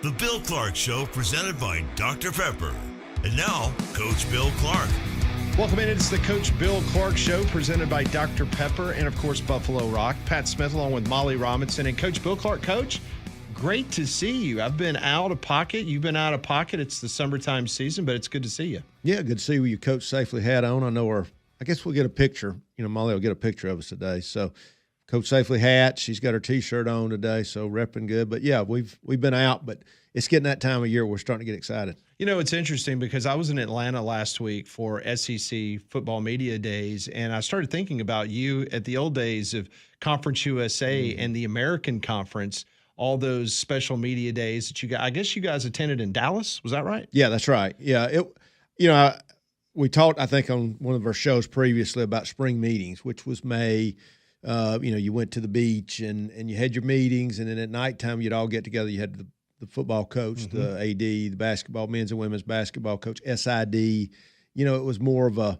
The Bill Clark Show, presented by Dr. Pepper. And now, Coach Bill Clark. Welcome in. It's the Coach Bill Clark Show, presented by Dr. Pepper and, of course, Buffalo Rock. Pat Smith along with Molly Robinson and Coach Bill Clark. Coach, great to see you. I've been out of pocket. You've been out of pocket. It's the summertime season, but it's good to see you. Yeah, good to see you. Coach Safely hat on. I know I guess we'll get a picture. Molly will get a picture of us today. So, Coach Safely hat. She's got her T-shirt on today, so repping good. But yeah, we've been out, but it's getting that time of year. We're starting to get excited. You know, it's interesting because I was in Atlanta last week for SEC Football Media Days, and I started thinking about you at the old days of Conference USA and the American Conference. All those special media days that you guys, I guess you guys attended in Dallas. Was that right? Yeah, that's right. Yeah, we talked, I think, on one of our shows previously about spring meetings, which was May. You went to the beach and you had your meetings, and then at nighttime you'd all get together. You had the football coach, the AD, the basketball, men's and women's basketball coach, SID. It was more of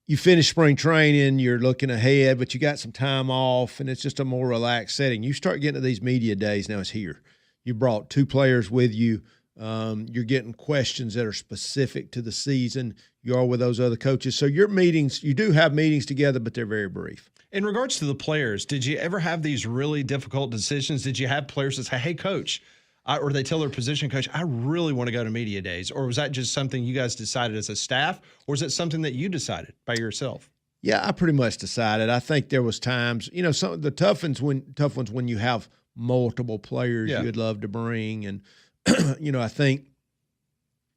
you finish spring training, you're looking ahead, but you got some time off, and it's just a more relaxed setting. You start getting to these media days, now it's here. You brought two players with you. You're getting questions that are specific to the season. You are with those other coaches. So your meetings, you do have meetings together, but they're very brief. In regards to the players, did you ever have these really difficult decisions? Did you have players that say, hey, coach, or they tell their position coach, I really want to go to media days? Or was that just something you guys decided as a staff? Or is it something that you decided by yourself? Yeah, I pretty much decided. I think there was times, some of the tough ones when you have multiple players you'd love to bring. And, I think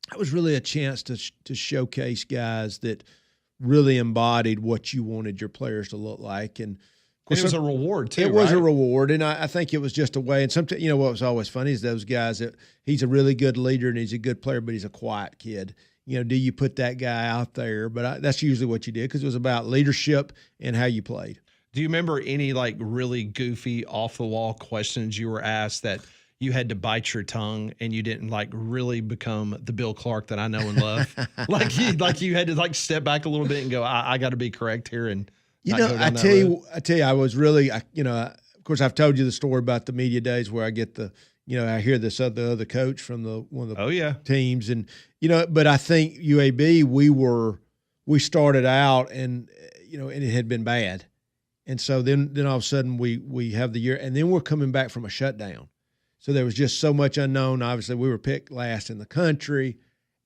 that was really a chance to showcase guys that really embodied what you wanted your players to look like. And of course, it was a reward too. It was a reward, and I think it was just a way. And sometimes, what was always funny is those guys that he's a really good leader and he's a good player, but he's a quiet kid. Do you put that guy out there? But that's usually what you did because it was about leadership and how you played. Do you remember any really goofy, off the wall questions you were asked that you had to bite your tongue and you didn't really become the Bill Clark that I know and love? you had to step back a little bit and go, I got to be correct here. And I tell you, I was really, of course, I've told you the story about the media days where I get I hear this other coach from one of the teams, and but I think UAB we started out and and it had been bad, and so then all of a sudden we have the year, and then we're coming back from a shutdown. So there was just so much unknown. Obviously, we were picked last in the country,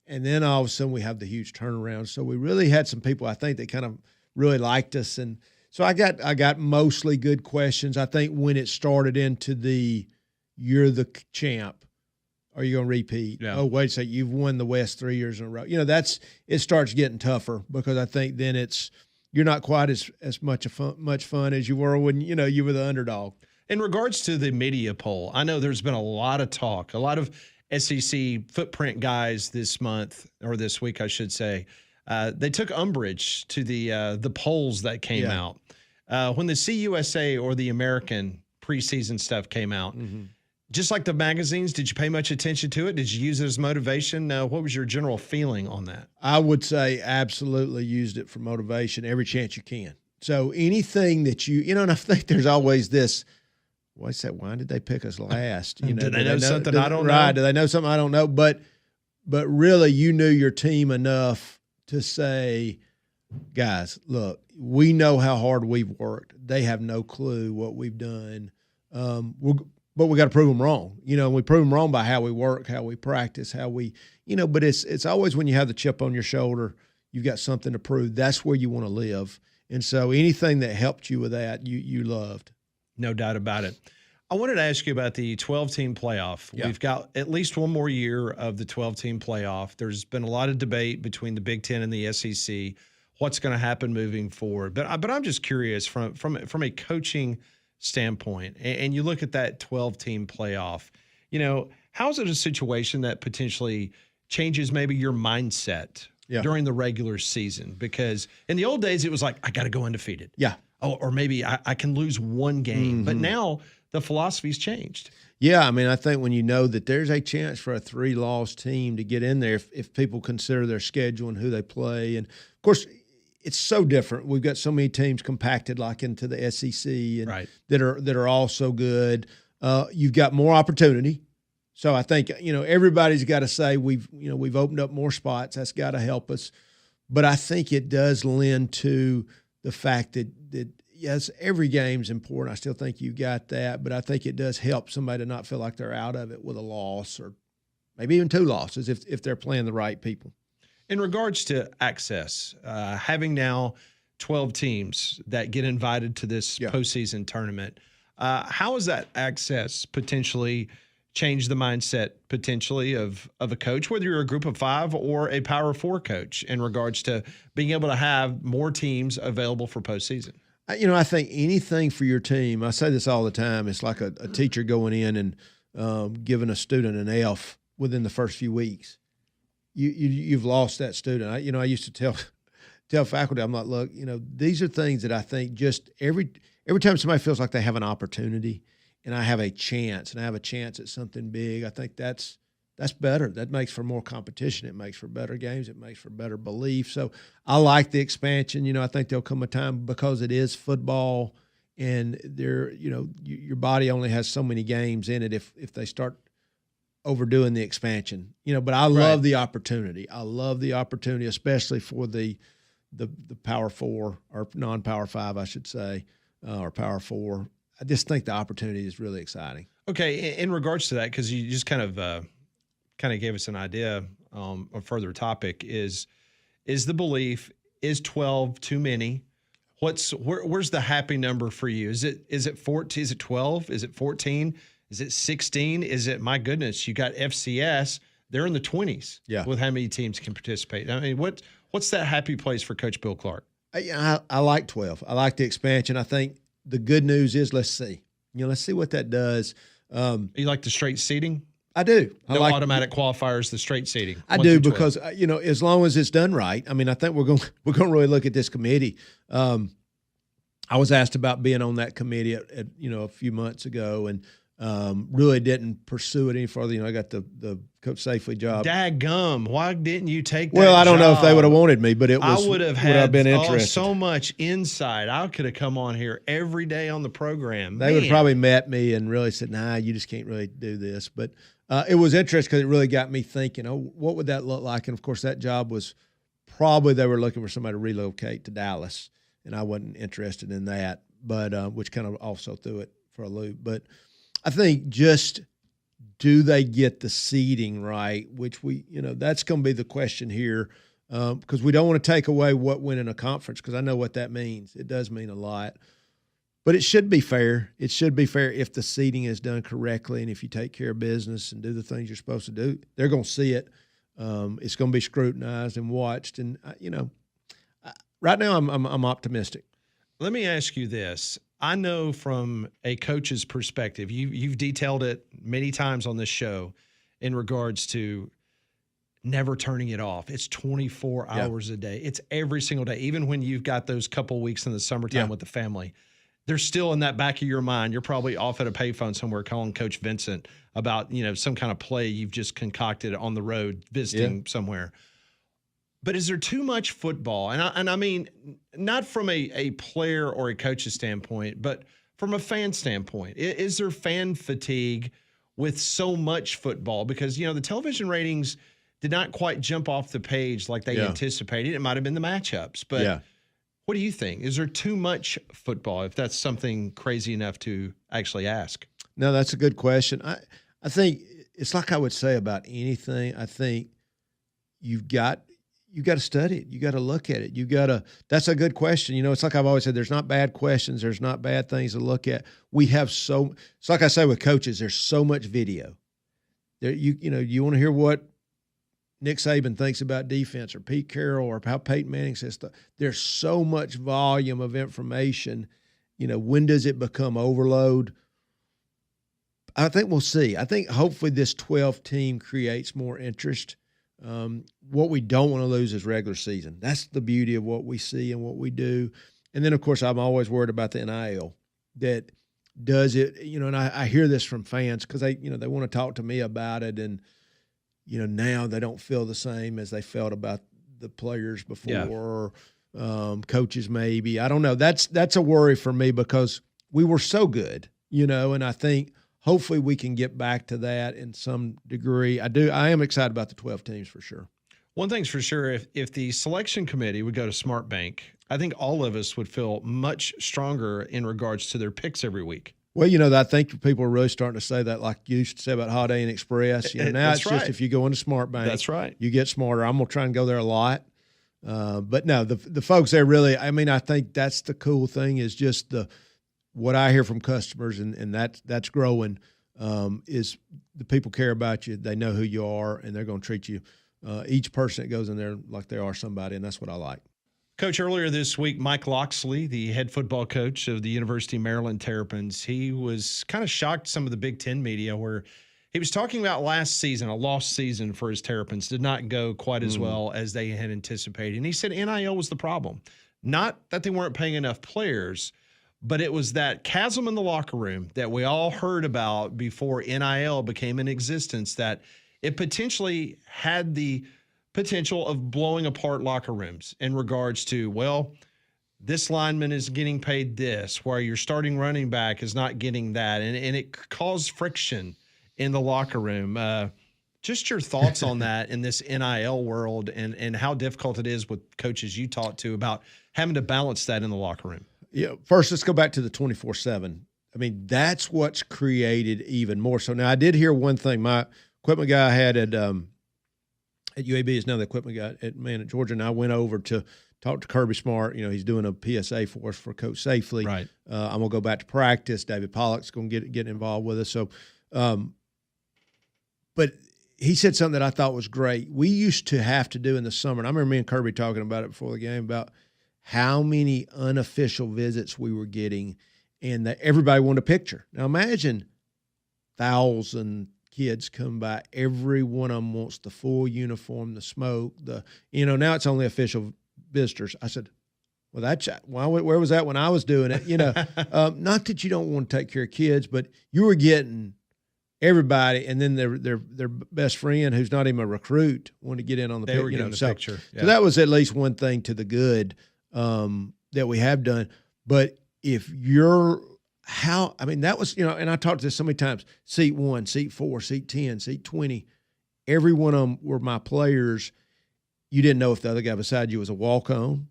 and then all of a sudden we have the huge turnaround. So we really had some people, I think, that kind of really liked us, and so I got mostly good questions. I think when it started into you're the champ, are you going to repeat? Yeah. Oh, wait a second, you've won the West 3 years in a row. It starts getting tougher because I think then you're not quite as much fun as you were when you were the underdog. In regards to the media poll, I know there's been a lot of talk, a lot of SEC footprint guys this week, I should say. They took umbrage to the polls that came out. When the CUSA or the American preseason stuff came out, just like the magazines, did you pay much attention to it? Did you use it as motivation? What was your general feeling on that? I would say absolutely used it for motivation every chance you can. So anything that and I think there's always this, what's that? Why did they pick us last? Do they know something I don't know? Right. Do they know something I don't know? But really, you knew your team enough to say, guys, look, we know how hard we've worked. They have no clue what we've done. But we got to prove them wrong. And we prove them wrong by how we work, how we practice, how we, but it's always when you have the chip on your shoulder, you've got something to prove. That's where you want to live. And so anything that helped you with that, you loved. No doubt about it. I wanted to ask you about the 12-team playoff. Yeah. We've got at least one more year of the 12-team playoff. There's been a lot of debate between the Big Ten and the SEC, what's going to happen moving forward. But I'm just curious from a coaching standpoint, and you look at that 12-team playoff, how is it a situation that potentially changes maybe your mindset during the regular season? Because in the old days, it was like, I got to go undefeated. Yeah. Oh, or maybe I can lose one game. But now the philosophy's changed. Yeah, I think when you know that there's a chance for a 3-loss team to get in there if people consider their schedule and who they play. And, of course, it's so different. We've got so many teams compacted into the SEC and that are all so good. You've got more opportunity. So I think, everybody's got to say we've opened up more spots. That's got to help us. But I think it does lend to the fact that yes, every game's important. I still think you got that, but I think it does help somebody to not feel like they're out of it with a loss or maybe even 2 losses if they're playing the right people. In regards to access, having now 12 teams that get invited to this postseason tournament, how has that access potentially changed the mindset potentially of a coach, whether you're a group of 5 or a Power 4 coach, in regards to being able to have more teams available for postseason? I think anything for your team, I say this all the time, it's like a teacher going in and giving a student an F within the first few weeks. You've lost that student. I used to tell faculty, I'm like, look, these are things that I think just every time somebody feels like they have an opportunity and I have a chance at something big, I think that's better. That makes for more competition. It makes for better games. It makes for better belief. So I like the expansion. I think there'll come a time, because it is football and your body only has so many games in it if they start overdoing the expansion, but I love the opportunity. I love the opportunity, especially for the Power 4 or non-Power 5, I should say, or Power 4. I just think the opportunity is really exciting. Okay. In regards to that, because you just kind of gave us an idea, a further topic is the belief, is 12 too many? Where's the happy number for you? Is it 14? Is it 12? Is it 14? Is it 16? Is it, my goodness, you got FCS, they're in the 20s with how many teams can participate. I mean, what's that happy place for Coach Bill Clark? I like 12. I like the expansion. I think the good news is, let's see. Let's see what that does. You like the straight seating? I do. I like automatic qualifiers, the straight seating. I do, because as long as it's done right. I mean, I think we're going to really look at this committee. I was asked about being on that committee at a few months ago, and really didn't pursue it any further. I got the Coach Safely job. Daggum, why didn't you take that Well, I don't job? know if they would have wanted me, but I would have been interested. So much insight. I could have come on here every day on the program. They would have probably met me and really said, nah, you just can't really do this. But it was interesting because it really got me thinking, what would that look like? And, of course, that job was probably they were looking for somebody to relocate to Dallas, and I wasn't interested in that, but which kind of also threw it for a loop. But I think just do they get the seeding right, which that's going to be the question here, because we don't want to take away what went in a conference, because I know what that means. It does mean a lot. But it should be fair. It should be fair if the seeding is done correctly and if you take care of business and do the things you're supposed to do. They're going to see it. It's going to be scrutinized and watched. And, right now I'm optimistic. Let me ask you this. I know from a coach's perspective, you've detailed it many times on this show in regards to never turning it off. It's 24 hours a day. It's every single day. Even when you've got those couple weeks in the summertime with the family, there's still in that back of your mind, you're probably off at a payphone somewhere calling Coach Vincent about, some kind of play you've just concocted on the road visiting somewhere. But is there too much football? And I mean, not from a player or a coach's standpoint, but from a fan standpoint. Is there fan fatigue with so much football? Because, the television ratings did not quite jump off the page like they anticipated. It might have been the matchups. But what do you think? Is there too much football, if that's something crazy enough to actually ask? No, that's a good question. I think it's like I would say about anything. I think you got to study it. You got to look at it. That's a good question. It's like I've always said, there's not bad questions. There's not bad things to look at. It's like I say with coaches, there's so much video. You want to hear what Nick Saban thinks about defense, or Pete Carroll, or how Peyton Manning says stuff. There's so much volume of information. When does it become overload? I think we'll see. I think hopefully this 12 team creates more interest. What we don't want to lose is regular season. That's the beauty of what we see and what we do. And then, of course, I'm always worried about the NIL. That does it, and I hear this from fans because they want to talk to me about it. And, now they don't feel the same as they felt about the players before, coaches maybe. I don't know. That's a worry for me because we were so good, and I think hopefully we can get back to that in some degree. I am excited about the 12 teams for sure. One thing's for sure, if the selection committee would go to Smart Bank, I think all of us would feel much stronger in regards to their picks every week. Well, I think people are really starting to say that, like you used to say about Holiday Inn Express. Now it's just if you go into Smart Bank, that's right, you get smarter. I'm going to try and go there a lot. But no, the folks there really, I think that's the cool thing is just what I hear from customers, and that's growing, is the people care about you. They know who you are, and they're going to treat you, each person that goes in there like they are somebody, and that's what I like. Coach, earlier this week, Mike Locksley, the head football coach of the University of Maryland Terrapins, he was kind of shocked some of the Big Ten media where he was talking about last season, a lost season for his Terrapins, did not go quite as well as they had anticipated. And he said NIL was the problem. Not that they weren't paying enough players, but it was that chasm in the locker room that we all heard about before NIL became in existence, that it potentially had the potential of blowing apart locker rooms in regards to, well, this lineman is getting paid this, where your starting running back is not getting that. And it caused friction in the locker room. Just your thoughts on that in this NIL world and how difficult it is with coaches you talk to about having to balance that in the locker room. Yeah. First, let's go back to the 24/7. I mean, that's what's created even more. So now I did hear one thing. My equipment guy I had at UAB is now the equipment guy at Georgia, and I went over to talk to Kirby Smart. He's doing a PSA for us for Coach Safely. Right. I'm going to go back to practice. David Pollock's going to get involved with us. So, but he said something that I thought was great. We used to have to do in the summer, and I remember me and Kirby talking about it before the game, about how many unofficial visits we were getting, and that everybody wanted a picture. Now imagine 1,000 kids come by. Every one of them wants the full uniform, the smoke, now it's only official visitors. I said, well, where was that when I was doing it? Not that you don't want to take care of kids, but you were getting everybody, and then their best friend, who's not even a recruit, wanted to get in on the picture. They were getting the picture. Yeah. So that was at least one thing to the good that we have done. But if you're that was, and I talked to this so many times, seat 1, seat 4, seat 10, seat 20, every one of them were my players. You didn't know if the other guy beside you was a walk-on.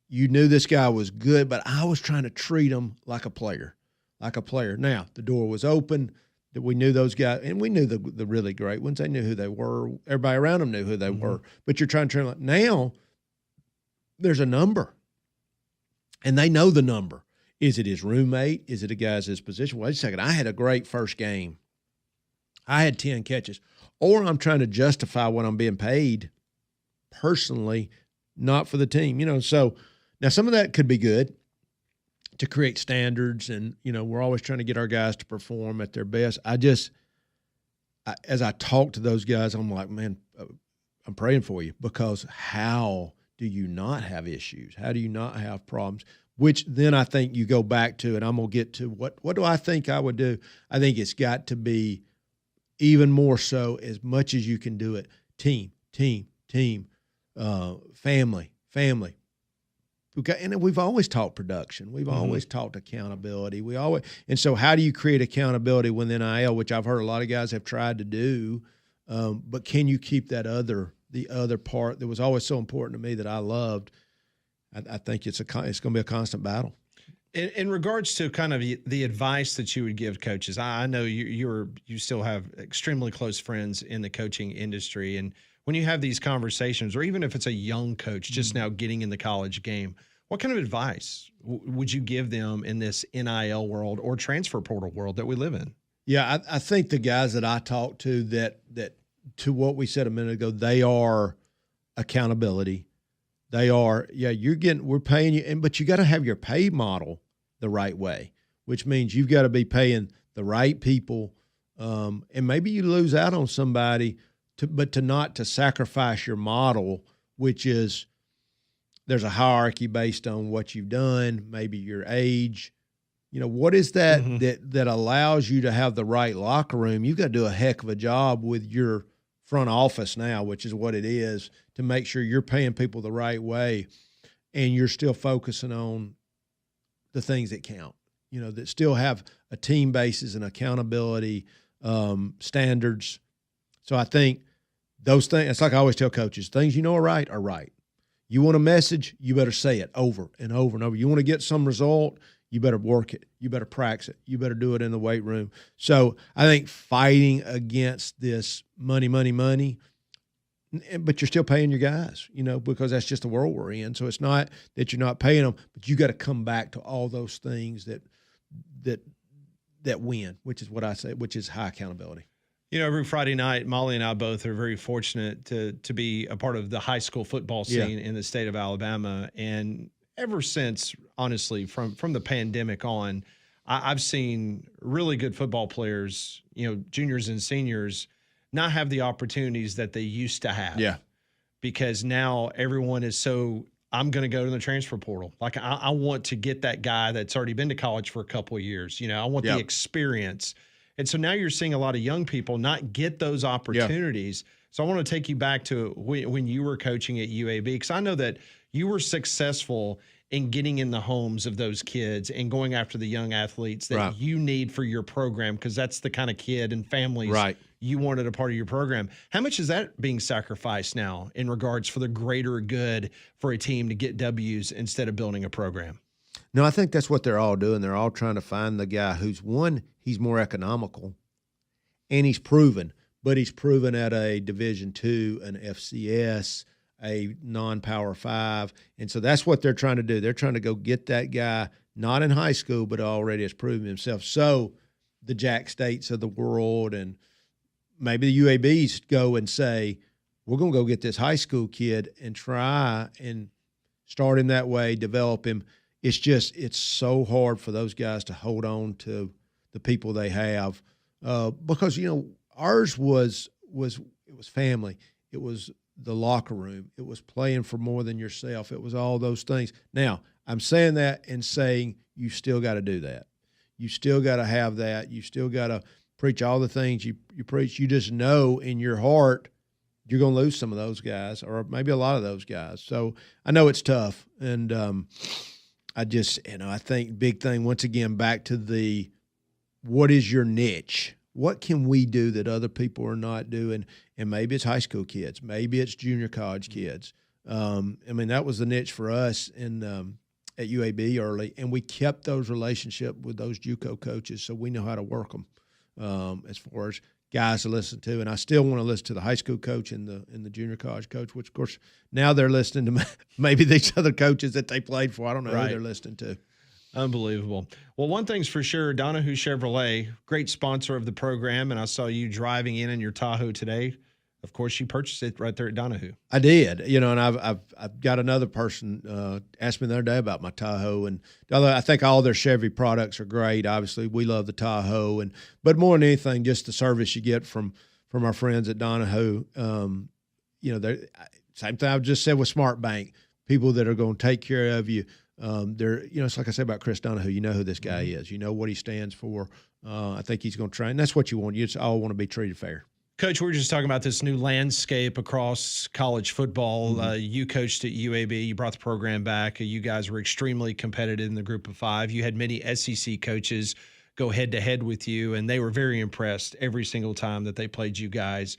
You knew this guy was good, but I was trying to treat him like a player. Now, the door was open, that we knew those guys, and we knew the really great ones. They knew who they were. Everybody around them knew who they were. But you're trying to train like, now there's a number, and they know the number. Is it his roommate? Is it a guy's his position? Wait a second. I had a great first game. I had 10 catches. Or I'm trying to justify what I'm being paid personally, not for the team. So now some of that could be good to create standards, and, we're always trying to get our guys to perform at their best. As I talk to those guys, I'm like, man, I'm praying for you, because how do you not have issues? How do you not have problems? Which then I think you go back to, and I'm going to get to what do I think I would do? I think it's got to be even more so, as much as you can do it, team, family. And we've always taught production. We've always taught accountability. And so how do you create accountability with NIL, which I've heard a lot of guys have tried to do, but can you keep the other part that was always so important to me that I loved? I think it's going to be a constant battle. In regards to kind of the advice that you would give coaches, I know you still have extremely close friends in the coaching industry, and when you have these conversations, or even if it's a young coach just now getting in the college game, what kind of advice would you give them in this NIL world or transfer portal world that we live in? Yeah, I think the guys that I talk to that to what we said a minute ago, they are accountability. They are, we're paying you, but you got to have your pay model the right way, which means you've got to be paying the right people, and maybe you lose out on somebody, but not to sacrifice your model, which is there's a hierarchy based on what you've done, maybe your age. What is that that allows you to have the right locker room? You've got to do a heck of a job with your front office now, which is what it is, to make sure you're paying people the right way and you're still focusing on the things that count. that still have a team basis and accountability standards. So I think those things, it's like I always tell coaches, things are right are right. You want a message, you better say it over and over and over. You want to get some result, you better work it. You better practice it. You better do it in the weight room. So I think fighting against this money, but you're still paying your guys, because that's just the world we're in. So it's not that you're not paying them, but you got to come back to all those things that win, which is what I say, which is high accountability. Every Friday night, Molly and I both are very fortunate to be a part of the high school football scene in the state of Alabama. And ever since, honestly, from the pandemic on, I've seen really good football players, juniors and seniors, not have the opportunities that they used to have. Yeah. Because now everyone is so, I'm going to go to the transfer portal. Like I want to get that guy that's already been to college for a couple of years. I want the experience. And so now you're seeing a lot of young people not get those opportunities. So I want to take you back to when you were coaching at UAB, because I know that you were successful in getting in the homes of those kids and going after the young athletes that you need for your program, because that's the kind of kid and families you wanted a part of your program. How much is that being sacrificed now in regards for the greater good for a team to get W's instead of building a program? No, I think that's what they're all doing. They're all trying to find the guy who's he's more economical, and he's proven. But he's proven at a Division II, an FCS, a non-Power 5. And so that's what they're trying to do. They're trying to go get that guy, not in high school, but already has proven himself. So the Jack States of the world and maybe the UABs go and say, we're going to go get this high school kid and try and start him that way, develop him. It's so hard for those guys to hold on to the people they have because, ours was family. It was the locker room. It was playing for more than yourself. It was all those things. Now, I'm saying that and saying you still got to do that. You still got to have that. You still got to preach all the things you preach. You just know in your heart you're going to lose some of those guys or maybe a lot of those guys. So I know it's tough. And I think big thing, once again, back to what is your niche? What can we do that other people are not doing? And maybe it's high school kids. Maybe it's junior college kids. That was the niche for us at UAB early, and we kept those relationships with those JUCO coaches, so we know how to work them as far as guys to listen to. And I still want to listen to the high school coach and the junior college coach, which, of course, now they're listening to maybe these other coaches that they played for. I don't know who they're listening to. Unbelievable. Well, one thing's for sure, Donahue Chevrolet, great sponsor of the program, and I saw you driving in your Tahoe today. Of course, you purchased it right there at Donahue. I did, and I've got another person asked me the other day about my Tahoe, and I think all their Chevy products are great. Obviously, we love the Tahoe, but more than anything, just the service you get from our friends at Donahue. Same thing I just said with Smart Bank, people that are going to take care of you. It's like I said about Chris Donahue. You know who this guy is. You know what he stands for. I think he's going to train. That's what you want. You just all want to be treated fair. Coach, we were just talking about this new landscape across college football. Mm-hmm. You coached at UAB. You brought the program back. You guys were extremely competitive in the group of 5. You had many SEC coaches go head-to-head with you, and they were very impressed every single time that they played you guys.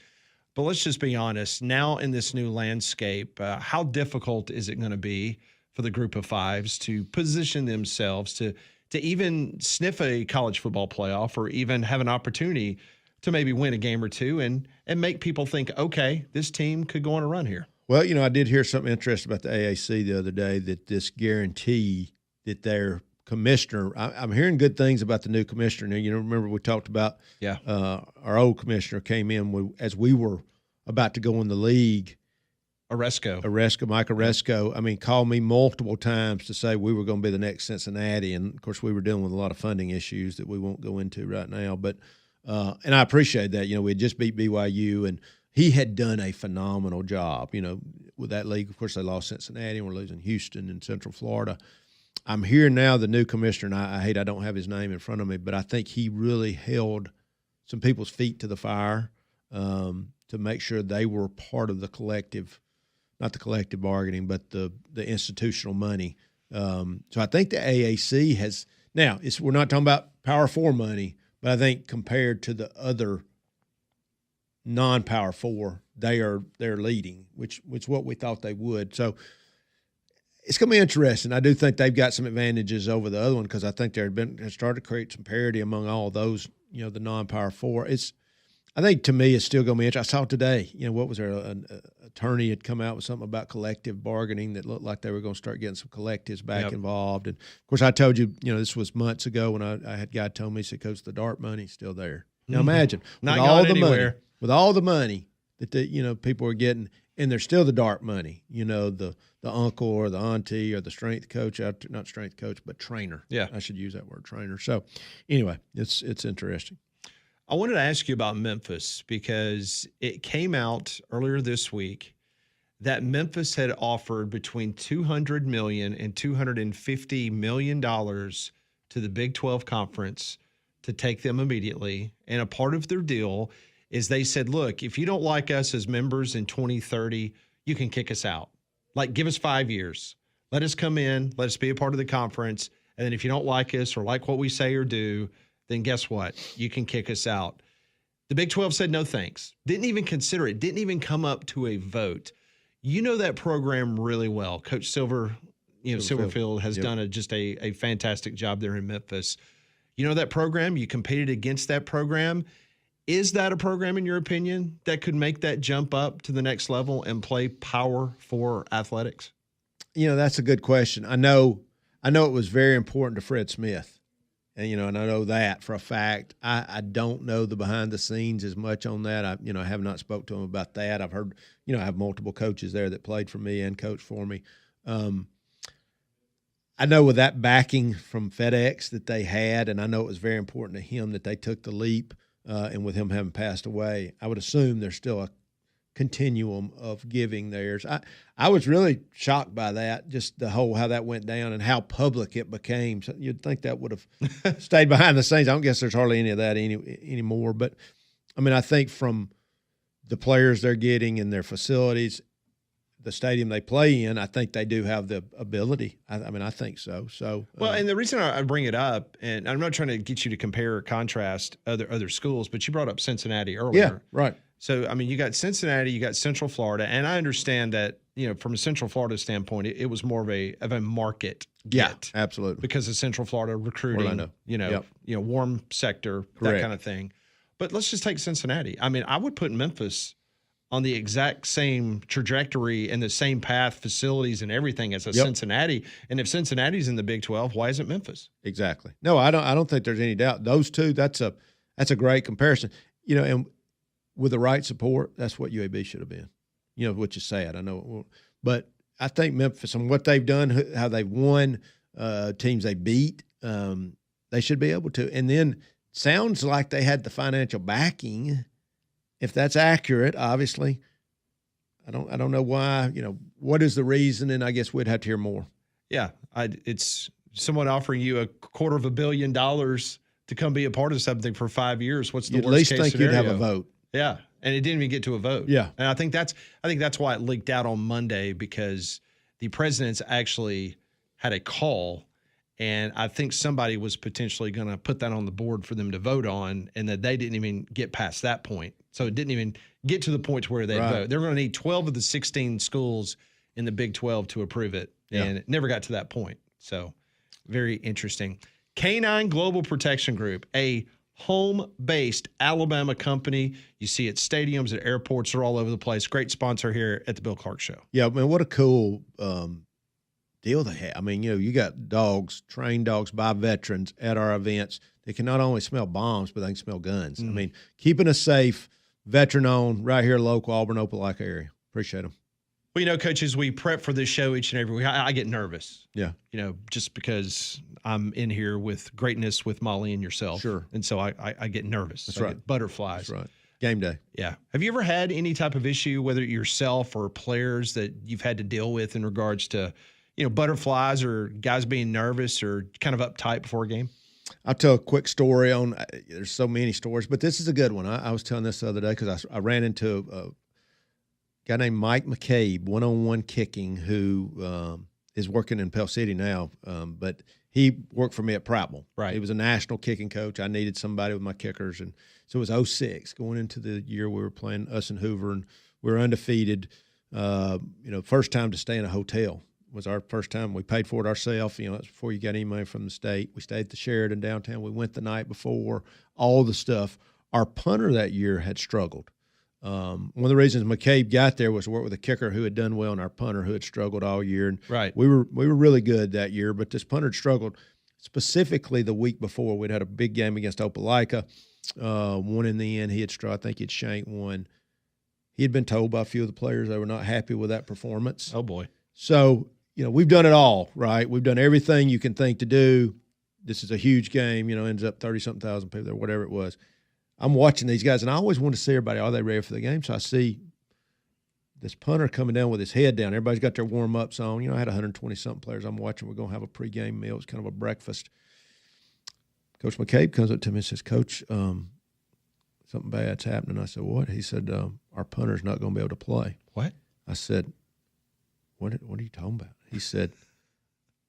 But let's just be honest. Now in this new landscape, how difficult is it going to be for the group of 5s to position themselves to even sniff a college football playoff or even have an opportunity to maybe win a game or two and make people think, okay, this team could go on a run here? Well, I did hear something interesting about the AAC the other day, that this guarantee that their commissioner, I'm hearing good things about the new commissioner. Now, remember we talked about our old commissioner came in as we were about to go in the league. Mike Oresco, called me multiple times to say we were going to be the next Cincinnati. And, of course, we were dealing with a lot of funding issues that we won't go into right now. But and I appreciate that. We had just beat BYU, and he had done a phenomenal job, with that league. Of course, they lost Cincinnati, and we're losing Houston and Central Florida. I'm here now, the new commissioner, and I don't have his name in front of me, but I think he really held some people's feet to the fire to make sure they were part of the collective, not the collective bargaining, but the institutional money. So I think the AAC has – Now, we're not talking about Power 4 money, but I think compared to the other non-Power 4, they're leading, which what we thought they would. So it's going to be interesting. I do think they've got some advantages over the other one because I think they've started to create some parity among all those, the non-Power 4. I think to me it's still going to be interesting. I saw today, what was there? An attorney had come out with something about collective bargaining that looked like they were going to start getting some collectives back involved. And of course, I told you, this was months ago when I had a guy tell me, he said, Coach, the DART money's still there. Now imagine with all the money that people are getting, and there's still the DART money. The uncle or the auntie or the strength coach, not strength coach, but trainer. Yeah, I should use that word, trainer. So anyway, it's interesting. I wanted to ask you about Memphis because it came out earlier this week that Memphis had offered between $200 million and $250 million to the Big 12 Conference to take them immediately. And a part of their deal is they said, look, if you don't like us as members in 2030, you can kick us out. Like, give us 5 years. Let us come in. Let us be a part of the conference. And then if you don't like us or like what we say or do, then guess what? You can kick us out. The Big 12 said no thanks. Didn't even consider it. Didn't even come up to a vote. You know that program really well. Coach Silverfield has done just a fantastic job there in Memphis. You know that program. You competed against that program. Is that a program, in your opinion, that could make that jump up to the next level and play Power 4 athletics? That's a good question. I know it was very important to Fred Smith. And, and I know that for a fact. I don't know the behind the scenes as much on that. I have not spoke to him about that. I've heard, I have multiple coaches there that played for me and coached for me. I know with that backing from FedEx that they had, and I know it was very important to him that they took the leap, and with him having passed away, I would assume there's still a continuum of giving theirs. I was really shocked by that, just the whole how that went down and how public it became. So you'd think that would have stayed behind the scenes. I don't guess there's hardly any of that anymore. But, I think from the players they're getting and their facilities, the stadium they play in, I think they do have the ability. I think so. So well, and the reason I bring it up, and I'm not trying to get you to compare or contrast other schools, but you brought up Cincinnati earlier. Yeah, right. So, you got Cincinnati, you got Central Florida, and I understand that, from a Central Florida standpoint, it was more of a market get. Yeah, absolutely. Because of Central Florida recruiting, Orlando. Warm sector, Correct. That kind of thing. But let's just take Cincinnati. I would put Memphis on the exact same trajectory and the same path, facilities and everything as Cincinnati. And if Cincinnati's in the Big 12, why isn't Memphis? Exactly. No, I don't think there's any doubt. Those two, that's a great comparison. And with the right support, that's what UAB should have been. Which is sad. I know, but I think Memphis and what they've done, how they've won teams they beat, they should be able to. And then sounds like they had the financial backing. If that's accurate, obviously, I don't know why. What is the reason? And I guess we'd have to hear more. Yeah, it's someone offering you $250 million to come be a part of something for 5 years. What's the worst case scenario? At least think you'd have a vote. Yeah, and it didn't even get to a vote. Yeah, and I think that's why it leaked out on Monday, because the presidents actually had a call, and I think somebody was potentially going to put that on the board for them to vote on, and that they didn't even get past that point. So it didn't even get to the point where they'd vote. They're going to need 12 of the 16 schools in the Big 12 to approve it, and it never got to that point. So very interesting. K9 Global Protection Group, a home-based Alabama company. You see it stadiums, at airports, they're all over the place. Great sponsor here at the Bill Clark Show. Yeah, man, what a cool deal they have. You got dogs, trained dogs by veterans at our events. They can not only smell bombs, but they can smell guns. Keeping us safe, veteran-owned, right here, local, Auburn, Opelika area. Appreciate them. Well, coaches, we prep for this show each and every week. I get nervous. Yeah. Just because I'm in here with greatness with Molly and yourself. Sure. And so I get nervous. That's I right. get butterflies. That's right. Game day. Yeah. Have you ever had any type of issue, whether yourself or players, that you've had to deal with in regards to, butterflies or guys being nervous or kind of uptight before a game? I'll tell a quick story on – there's so many stories, but this is a good one. I was telling this the other day because I ran into a guy named Mike McCabe, one-on-one kicking, who is working in Pell City now. But he worked for me at Prattville. Right. He was a national kicking coach. I needed somebody with my kickers. And so it was 06, going into the year we were playing us and Hoover, and we were undefeated. First time to stay in a hotel was our first time. We paid for it ourselves. That's before you got any money from the state. We stayed at the Sheraton downtown. We went the night before, all the stuff. Our punter that year had struggled. One of the reasons McCabe got there was to work with a kicker who had done well and our punter who had struggled all year. And right. We were really good that year, but this punter had struggled. Specifically the week before, we'd had a big game against Opelika. One in the end, he had struggled. I think he'd shanked one. He had been told by a few of the players they were not happy with that performance. Oh, boy. So, we've done it all, right? We've done everything you can think to do. This is a huge game, ends up 30-something thousand people there, whatever it was. I'm watching these guys, and I always want to see everybody, are they ready for the game? So I see this punter coming down with his head down. Everybody's got their warm-ups on. I had 120-something players I'm watching. We're going to have a pregame meal. It's kind of a breakfast. Coach McCabe comes up to me and says, Coach, something bad's happening. I said, what? He said, our punter's not going to be able to play. What? I said, what are you talking about? He said,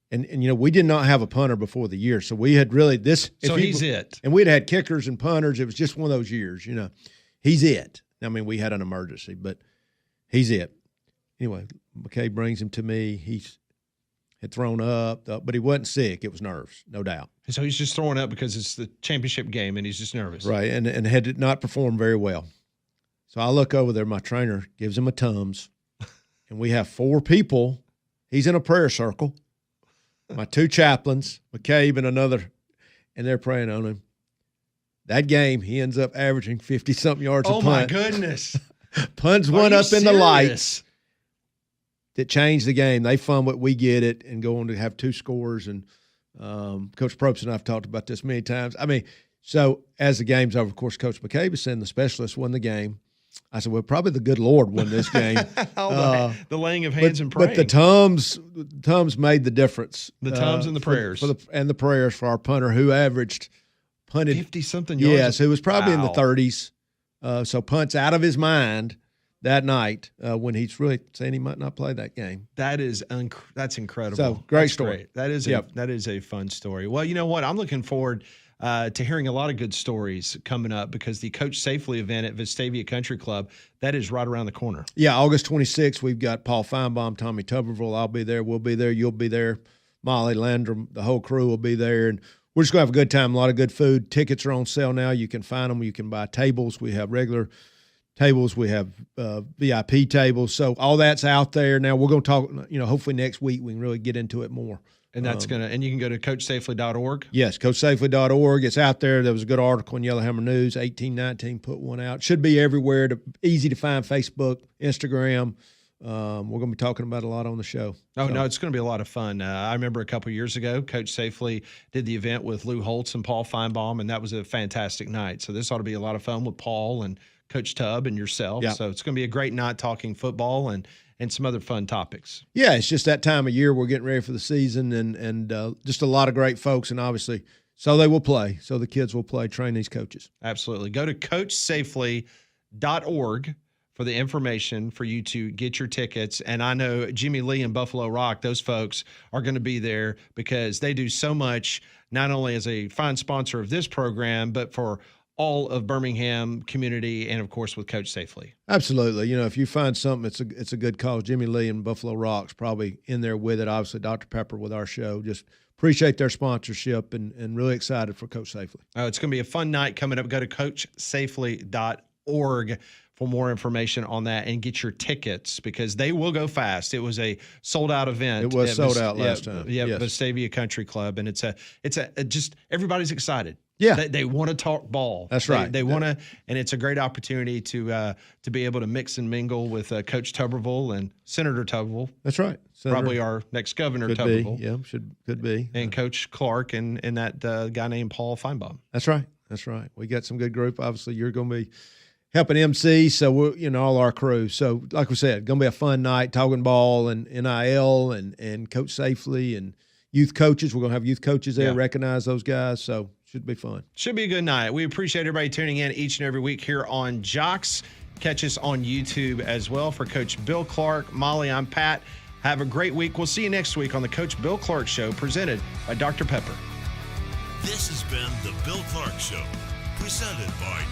and we did not have a punter before the year, so we had really this. So he's it. And we'd had kickers and punters. It was just one of those years, He's it. I mean, we had an emergency, but he's it. Anyway, McCabe brings him to me. He had thrown up, but he wasn't sick. It was nerves, no doubt. So he's just throwing up because it's the championship game and he's just nervous. Right, and had not performed very well. So I look over there. My trainer gives him a Tums, and we have 4 people. He's in a prayer circle. My 2 chaplains, McCabe and another, and they're praying on him. That game, he ends up averaging 50-something yards a punt. Oh, my goodness. Punts one up in the lights that changed the game. They fumble it, we get it, and go on to have 2 scores. And Coach Probst and I have talked about this many times. I mean, so as the game's over, of course, Coach McCabe is saying the specialist won the game. I said, well, probably the good Lord won this game. The laying of hands and praying. But the Tums made the difference. The Tums and the prayers. And the prayers for our punter who punted 50-something yards. Yes, who was probably in the 30s. So punts out of his mind that night when he's really saying he might not play that game. That's incredible. So great story. That is a fun story. Well, you know what? I'm looking forward to hearing a lot of good stories coming up because the Coach Safely event at Vestavia Country Club, that is right around the corner. Yeah, August 26th, we've got Paul Feinbaum, Tommy Tuberville. I'll be there. We'll be there. You'll be there. Molly Landrum, the whole crew will be there. And we're just going to have a good time, a lot of good food. Tickets are on sale now. You can find them. You can buy tables. We have regular tables. We have VIP tables. So all that's out there. Now we're going to talk, hopefully next week we can really get into it more. And and you can go to CoachSafely.org. Yes, CoachSafely.org. It's out there. There was a good article in Yellowhammer News. 1819 put one out. Should be everywhere. Easy to find. Facebook, Instagram. We're going to be talking about it a lot on the show. No, it's going to be a lot of fun. I remember a couple years ago, Coach Safely did the event with Lou Holtz and Paul Feinbaum, and that was a fantastic night. So this ought to be a lot of fun with Paul and Coach Tubb and yourself. Yep. So it's going to be a great night talking football and some other fun topics. Yeah, it's just that time of year. We're getting ready for the season and just a lot of great folks. And obviously, so they will play. So the kids will play, train these coaches. Absolutely. Go to CoachSafely.org for the information for you to get your tickets. And I know Jimmy Lee and Buffalo Rock, those folks are going to be there because they do so much, not only as a fine sponsor of this program, but for all of Birmingham community and, of course, with Coach Safely. Absolutely. If you find something, it's a good cause. Jimmy Lee and Buffalo Rock's probably in there with it. Obviously, Dr. Pepper with our show. Just appreciate their sponsorship and really excited for Coach Safely. It's going to be a fun night coming up. Go to CoachSafely.org for more information on that and get your tickets because they will go fast. It was a sold-out event. It was sold out last time. Yeah, yes. Vestavia Country Club, and it's just everybody's excited. Yeah, they want to talk ball. That's right. They want to, and it's a great opportunity to be able to mix and mingle with Coach Tuberville and Senator Tuberville. That's right. Probably our next governor. Could Tuberville. Be. Yeah, could be. And Coach Clark and that guy named Paul Feinbaum. That's right. We got some good group. Obviously, you're going to be helping MC, so we're all our crew. So, like we said, going to be a fun night talking ball and NIL and Coach Safely and youth coaches. We're going to have youth coaches there, recognize those guys. So. Should be fun. Should be a good night. We appreciate everybody tuning in each and every week here on Jocks. Catch us on YouTube as well. For Coach Bill Clark, Molly, I'm Pat. Have a great week. We'll see you next week on the Coach Bill Clark Show, presented by Dr. Pepper. This has been the Bill Clark Show, presented by